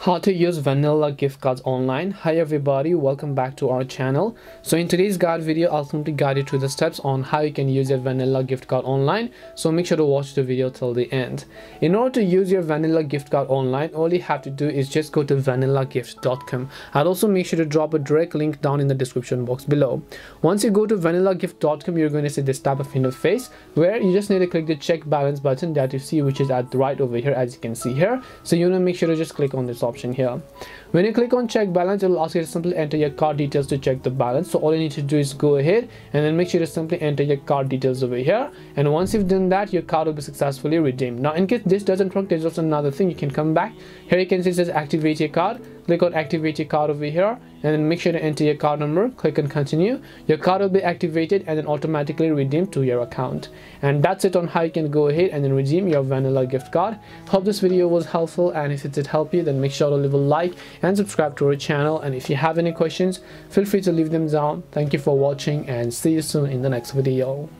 How to use vanilla gift cards online. Hi everybody, welcome back to our channel. So in today's guide video, I'll simply guide you through the steps on how you can use your vanilla gift card online, so make sure to watch the video till the end. In order to use your vanilla gift card online, all you have to do is just go to vanillagift.com. I'll also make sure to drop a direct link down in the description box below. Once you go to vanillagift.com, you're going to see this type of interface where you just need to click the check balance button that you see, which is at the right over here, as you can see here. So you want to make sure to just click on this option here. When you click on check balance, it will ask you to simply enter your card details to check the balance. So all you need to do is go ahead and then make sure to simply enter your card details over here, and once you've done that, your card will be successfully redeemed. Now in case this doesn't work, there's also another thing. You can come back here, you can see it says activate your card. Click on activate your card over here and then make sure to enter your card number. Click on continue. Your card will be activated and then automatically redeemed to your account. And that's it on how you can go ahead and then redeem your vanilla gift card. Hope this video was helpful, and if it did help you, then make sure to leave a like and subscribe to our channel. And if you have any questions, feel free to leave them down. Thank you for watching and see you soon in the next video.